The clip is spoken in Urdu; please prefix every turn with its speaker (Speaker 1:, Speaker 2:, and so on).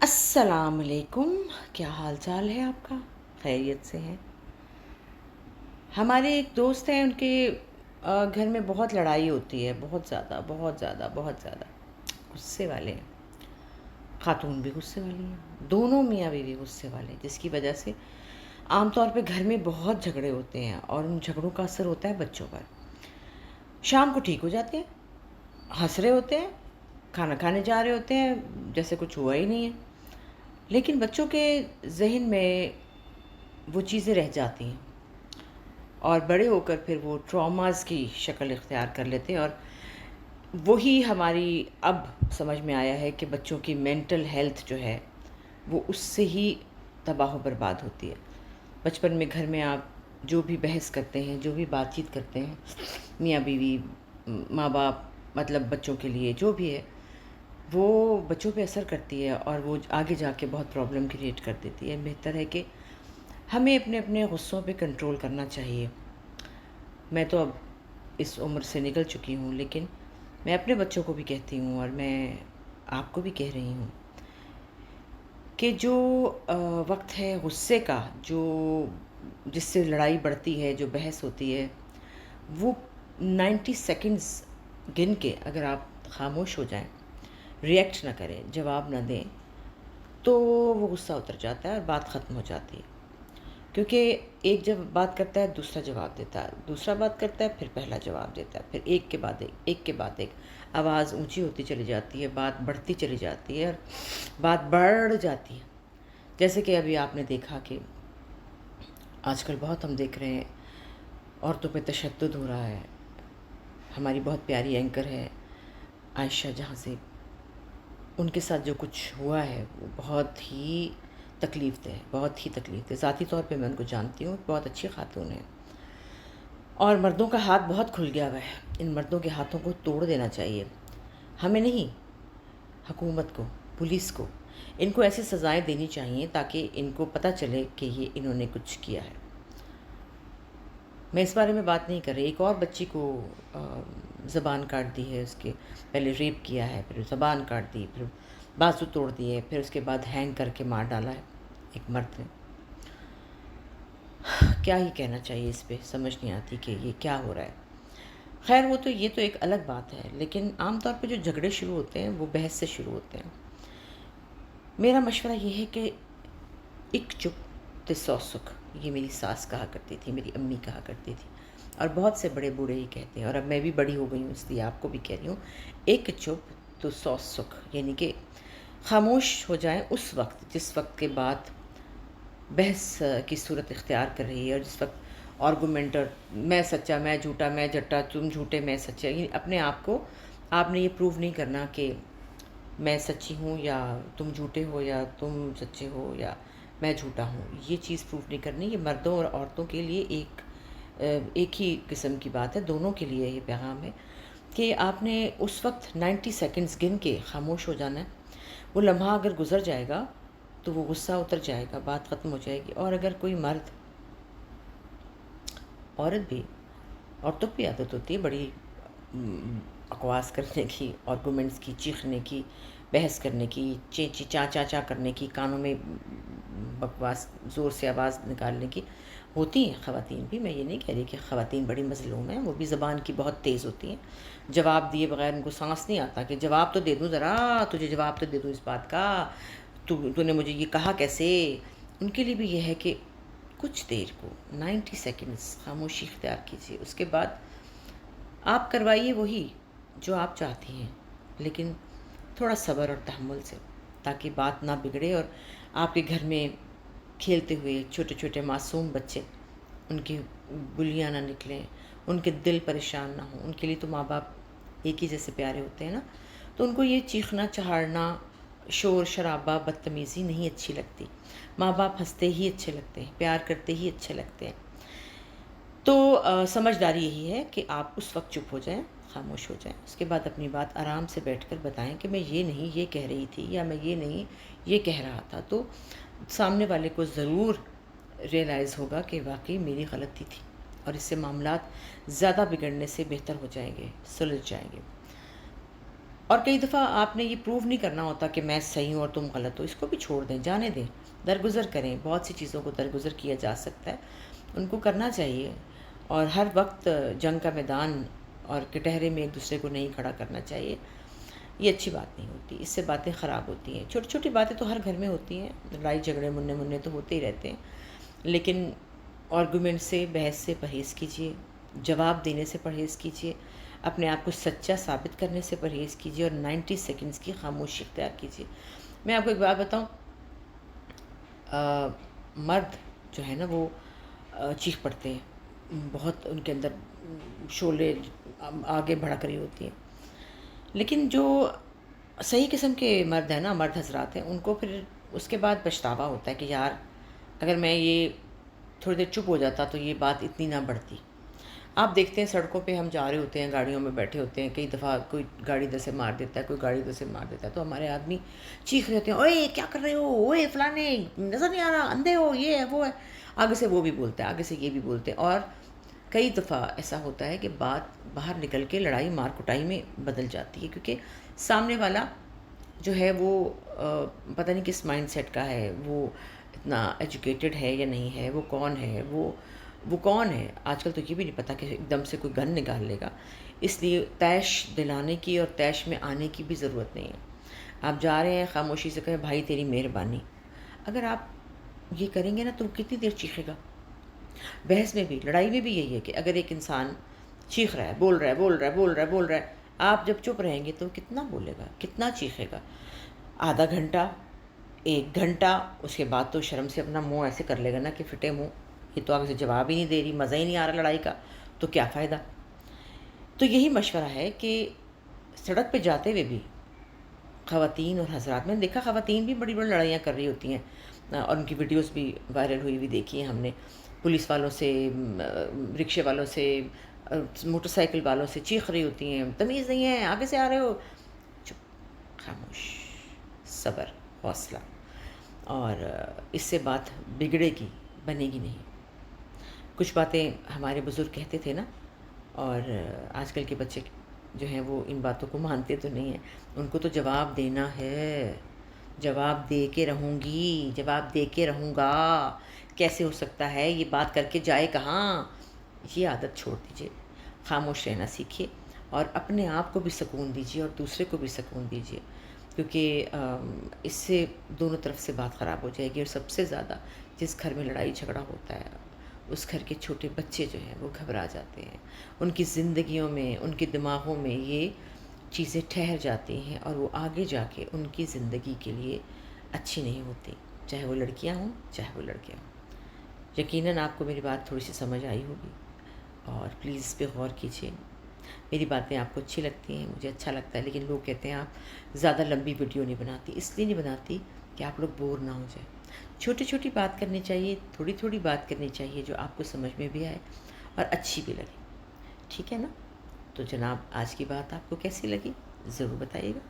Speaker 1: السلام علیکم، کیا حال چال ہے آپ کا؟ خیریت سے ہیں؟ ہمارے ایک دوست ہیں، ان کے گھر میں بہت لڑائی ہوتی ہے، بہت زیادہ بہت زیادہ بہت زیادہ غصے والے ہیں۔ خاتون بھی غصے والی ہیں، دونوں میاں بیوی غصے والے ہیں، جس کی وجہ سے عام طور پہ گھر میں بہت جھگڑے ہوتے ہیں اور ان جھگڑوں کا اثر ہوتا ہے بچوں پر۔ شام کو ٹھیک ہو جاتے ہیں، ہنس رہے ہوتے ہیں، کھانا کھانے جا رہے ہوتے ہیں جیسے کچھ ہوا ہی نہیں ہے، لیکن بچوں کے ذہن میں وہ چیزیں رہ جاتی ہیں اور بڑے ہو کر پھر وہ ٹراماز کی شکل اختیار کر لیتے ہیں، اور وہی ہماری اب سمجھ میں آیا ہے کہ بچوں کی مینٹل ہیلتھ جو ہے وہ اس سے ہی تباہ و برباد ہوتی ہے۔ بچپن میں گھر میں آپ جو بھی بحث کرتے ہیں، جو بھی بات چیت کرتے ہیں، میاں بیوی، ماں باپ، مطلب بچوں کے لیے جو بھی ہے، وہ بچوں پہ اثر کرتی ہے اور وہ آگے جا کے بہت پرابلم کریٹ کر دیتی ہے۔ بہتر ہے کہ ہمیں اپنے اپنے غصوں پہ کنٹرول کرنا چاہیے۔ میں تو اب اس عمر سے نکل چکی ہوں، لیکن میں اپنے بچوں کو بھی کہتی ہوں اور میں آپ کو بھی کہہ رہی ہوں کہ جو وقت ہے غصے کا، جس سے لڑائی بڑھتی ہے، جو بحث ہوتی ہے، وہ 90 سیکنڈز گن کے اگر آپ خاموش ہو جائیں، ریئیکٹ نہ کریں، جواب نہ دیں، تو وہ غصہ اتر جاتا ہے اور بات ختم ہو جاتی ہے۔ کیونکہ ایک جب بات کرتا ہے دوسرا جواب دیتا ہے، دوسرا بات کرتا ہے پھر پہلا جواب دیتا ہے، پھر ایک کے بعد ایک، ایک کے بعد ایک، آواز اونچی ہوتی چلی جاتی ہے، بات بڑھتی چلی جاتی ہے اور بات بڑھ جاتی ہے۔ جیسے کہ ابھی آپ نے دیکھا کہ آج کل بہت ہم دیکھ رہے ہیں عورتوں پہ تشدد ہو رہا ہے۔ ہماری بہت پیاری اینکر ہے عائشہ جہاں سے، ان کے ساتھ جو کچھ ہوا ہے وہ بہت ہی تکلیف دہ ہے، بہت ہی تکلیف دہ۔ ذاتی طور پہ میں ان کو جانتی ہوں، بہت اچھی خاتون ہیں، اور مردوں کا ہاتھ بہت کھل گیا ہوا ہے۔ ان مردوں کے ہاتھوں کو توڑ دینا چاہیے، ہمیں نہیں، حکومت کو، پولیس کو، ان کو ایسی سزائیں دینی چاہیے تاکہ ان کو پتہ چلے کہ یہ انہوں نے کچھ کیا ہے۔ میں اس بارے میں بات نہیں کر رہی، ایک اور بچی کو زبان کاٹ دی ہے، اس کے پہلے ریپ کیا ہے، پھر زبان کاٹ دی، پھر بازو توڑ دیے، پھر اس کے بعد ہینگ کر کے مار ڈالا ہے ایک مرد نے۔ کیا ہی کہنا چاہیے اس پہ، سمجھ نہیں آتی کہ یہ کیا ہو رہا ہے۔ خیر وہ تو یہ تو ایک الگ بات ہے، لیکن عام طور پہ جو جھگڑے شروع ہوتے ہیں وہ بحث سے شروع ہوتے ہیں۔ میرا مشورہ یہ ہے کہ ایک چپ تے 100 سکھ، یہ میری ساس کہا کرتی تھی، میری امی کہا کرتی تھی، اور بہت سے بڑے بوڑھے ہی کہتے ہیں، اور اب میں بھی بڑی ہو گئی ہوں اس لیے آپ کو بھی کہہ رہی ہوں، ایک چپ تو 100 سکھ، یعنی کہ خاموش ہو جائیں اس وقت جس وقت کے بعد بحث کی صورت اختیار کر رہی ہے، اور جس وقت آرگومنٹ، اور میں سچا میں جھوٹا، میں جٹا تم جھوٹے میں سچا، یعنی اپنے آپ کو آپ نے یہ پروو نہیں کرنا کہ میں سچی ہوں یا تم جھوٹے ہو، یا تم سچے ہو یا میں جھوٹا ہوں، یہ چیز پروف نہیں کرنی۔ یہ مردوں اور عورتوں کے لیے ایک ہی قسم کی بات ہے، دونوں کے لیے یہ پیغام ہے کہ آپ نے اس وقت 90 سیکنڈز گن کے خاموش ہو جانا ہے۔ وہ لمحہ اگر گزر جائے گا تو وہ غصہ اتر جائے گا، بات ختم ہو جائے گی۔ اور اگر کوئی مرد، عورت بھی، عورتوں کی عادت ہوتی ہے بڑی بکواس کرنے کی، آرگومنٹس کی، چیخنے کی، بحث کرنے کی، چی چی چا چا چا کرنے کی، کانوں میں بکواس زور سے آواز نکالنے کی، ہوتی ہیں خواتین بھی۔ میں یہ نہیں کہہ رہی کہ خواتین بڑی مظلوم ہیں، وہ بھی زبان کی بہت تیز ہوتی ہیں، جواب دیے بغیر ان کو سانس نہیں آتا کہ جواب تو دے دوں، ذرا تجھے جواب تو دے دوں اس بات کا، تو نے مجھے یہ کہا کیسے۔ ان کے لیے بھی یہ ہے کہ کچھ دیر کو 90 سیکنڈز خاموشی اختیار کیجیے، اس کے بعد آپ کروائیے وہی جو آپ چاہتی ہیں، لیکن تھوڑا صبر اور تحمل سے، تاکہ بات نہ بگڑے اور آپ کے گھر میں کھیلتے ہوئے چھوٹے چھوٹے معصوم بچے، ان کی بلیاں نہ نکلیں، ان کے دل پریشان نہ ہوں۔ ان کے لیے تو ماں باپ ایک ہی جیسے پیارے ہوتے ہیں نا، تو ان کو یہ چیخنا چہارنا، شور شرابہ، بدتمیزی نہیں اچھی لگتی۔ ماں باپ ہنستے ہی اچھے لگتے ہیں، پیار کرتے ہی اچھے لگتے ہیں۔ تو سمجھداری یہی ہے کہ آپ اس وقت چپ ہو جائیں، خاموش ہو جائیں، اس کے بعد اپنی بات آرام سے بیٹھ کر بتائیں کہ میں یہ نہیں یہ کہہ رہی تھی، یا میں یہ نہیں یہ کہہ رہا تھا، تو سامنے والے کو ضرور ریئلائز ہوگا کہ واقعی میری غلطی تھی، اور اس سے معاملات زیادہ بگڑنے سے بہتر ہو جائیں گے، سلجھ جائیں گے۔ اور کئی دفعہ آپ نے یہ پروو نہیں کرنا ہوتا کہ میں صحیح ہوں اور تم غلط ہو، اس کو بھی چھوڑ دیں، جانے دیں، درگزر کریں، بہت سی چیزوں کو درگزر کیا جا سکتا ہے، ان کو کرنا چاہیے، اور ہر وقت جنگ کا میدان اور کٹہرے میں ایک دوسرے کو نہیں کھڑا کرنا چاہیے، یہ اچھی بات نہیں ہوتی، اس سے باتیں خراب ہوتی ہیں۔ چھوٹی چھوٹی باتیں تو ہر گھر میں ہوتی ہیں، لڑائی جھگڑے منع تو ہوتے ہی رہتے ہیں، لیکن آرگومنٹ سے، بحث سے پرہیز کیجیے، جواب دینے سے پرہیز کیجیے، اپنے آپ کو سچا ثابت کرنے سے پرہیز کیجیے، اور 90 سیکنڈز کی خاموشی اختیار کیجیے۔ میں آپ کو ایک بات بتاؤں، مرد جو ہے نا وہ چیخ پڑتے ہیں، بہت ان کے اندر شعلے آگے بھڑک رہی ہوتی ہیں، لیکن جو صحیح قسم کے مرد ہیں نا، مرد حضرات ہیں، ان کو پھر اس کے بعد پچھتاوا ہوتا ہے کہ یار اگر میں یہ تھوڑی دیر چپ ہو جاتا تو یہ بات اتنی نہ بڑھتی۔ آپ دیکھتے ہیں سڑکوں پہ ہم جا رہے ہوتے ہیں، گاڑیوں میں بیٹھے ہوتے ہیں، کئی دفعہ کوئی گاڑی ادھر سے مار دیتا ہے، کوئی گاڑی ادھر سے مار دیتا ہے، تو ہمارے آدمی چیخ رہے ہوتے ہیں، اوئے کیا کر رہے ہو، اوئے فلانے نظر نہیں آ رہا، اندھے ہو، یہ ہے وہ ہے، آگے سے وہ بھی بولتے ہیں، آگے سے یہ بھی بولتے ہیں، اور کئی دفعہ ایسا ہوتا ہے کہ بات باہر نکل کے لڑائی مار کٹائی میں بدل جاتی ہے، کیونکہ سامنے والا جو ہے وہ پتہ نہیں کس مائنڈ سیٹ کا ہے، وہ اتنا ایجوکیٹڈ ہے یا نہیں ہے، وہ کون ہے، وہ کون ہے، آج کل تو یہ بھی نہیں پتہ کہ ایک دم سے کوئی گن نکال لے گا، اس لیے طیش دلانے کی اور طیش میں آنے کی بھی ضرورت نہیں ہے۔ آپ جا رہے ہیں، خاموشی سے کہیں بھائی تیری مہربانی، اگر آپ یہ کریں گے نا تو کتنی دیر چیخے گا؟ بحث میں بھی، لڑائی میں بھی یہی ہے کہ اگر ایک انسان چیخ رہا ہے، بول رہا ہے، بول رہا ہے، بول رہا ہے، بول رہا ہے، آپ جب چپ رہیں گے تو کتنا بولے گا، کتنا چیخے گا؟ آدھا گھنٹہ، 1 گھنٹہ، اس کے بعد تو شرم سے اپنا منہ ایسے کر لے گا نا کہ پھٹے منہ، یہ تو آگے سے جواب ہی نہیں دے رہی، مزہ ہی نہیں آ رہا لڑائی کا، تو کیا فائدہ؟ تو یہی مشورہ ہے کہ سڑک پہ جاتے ہوئے بھی خواتین اور حضرات، میں نے دیکھا خواتین بھی بڑی بڑی لڑائیاں کر رہی ہوتی ہیں، اور ان کی ویڈیوز بھی وائرل ہوئی ہوئی دیکھی ہیں ہم نے، پولیس والوں سے، رکشے والوں سے، موٹر سائیکل والوں سے چیخ رہی ہوتی ہیں، تمیز نہیں ہے، آگے سے آ رہے ہو، چپ، خاموش، صبر، حوصلہ، اور اس سے بات بگڑے گی، بنے گی نہیں۔ کچھ باتیں ہمارے بزرگ کہتے تھے نا، اور آج کل کے بچے جو ہیں وہ ان باتوں کو مانتے تو نہیں ہیں، ان کو تو جواب دینا ہے، جواب دے کے رہوں گی، جواب دے کے رہوں گا، کیسے ہو سکتا ہے یہ بات کر کے جائے کہاں؟ یہ عادت چھوڑ دیجیے، خاموش رہنا سیکھیے، اور اپنے آپ کو بھی سکون دیجیے اور دوسرے کو بھی سکون دیجیے، کیونکہ اس سے دونوں طرف سے بات خراب ہو جائے گی، اور سب سے زیادہ جس گھر میں لڑائی جھگڑا ہوتا ہے اس گھر کے چھوٹے بچے جو ہیں وہ گھبرا جاتے ہیں، ان کی زندگیوں میں، ان کے دماغوں میں یہ چیزیں ٹھہر جاتی ہیں، اور وہ آگے جا کے ان کی زندگی کے لیے اچھی نہیں ہوتی، چاہے وہ لڑکیاں ہوں چاہے وہ لڑکے ہوں۔ یقیناً آپ کو میری بات تھوڑی سی سمجھ آئی ہوگی، اور پلیز اس پہ غور کیجیے، میری باتیں آپ کو اچھی لگتی ہیں، مجھے اچھا لگتا ہے، لیکن لوگ کہتے ہیں آپ زیادہ لمبی ویڈیو نہیں بناتی، اس لیے نہیں بناتی کہ آپ لوگ بور نہ ہو جائیں، چھوٹی چھوٹی بات کرنی چاہیے، تھوڑی تھوڑی بات کرنی چاہیے جو آپ کو سمجھ میں بھی آئے اور اچھی بھی لگے، ٹھیک ہے نا؟ تو جناب آج کی بات آپ کو کیسی لگی ضرور بتائیے گا۔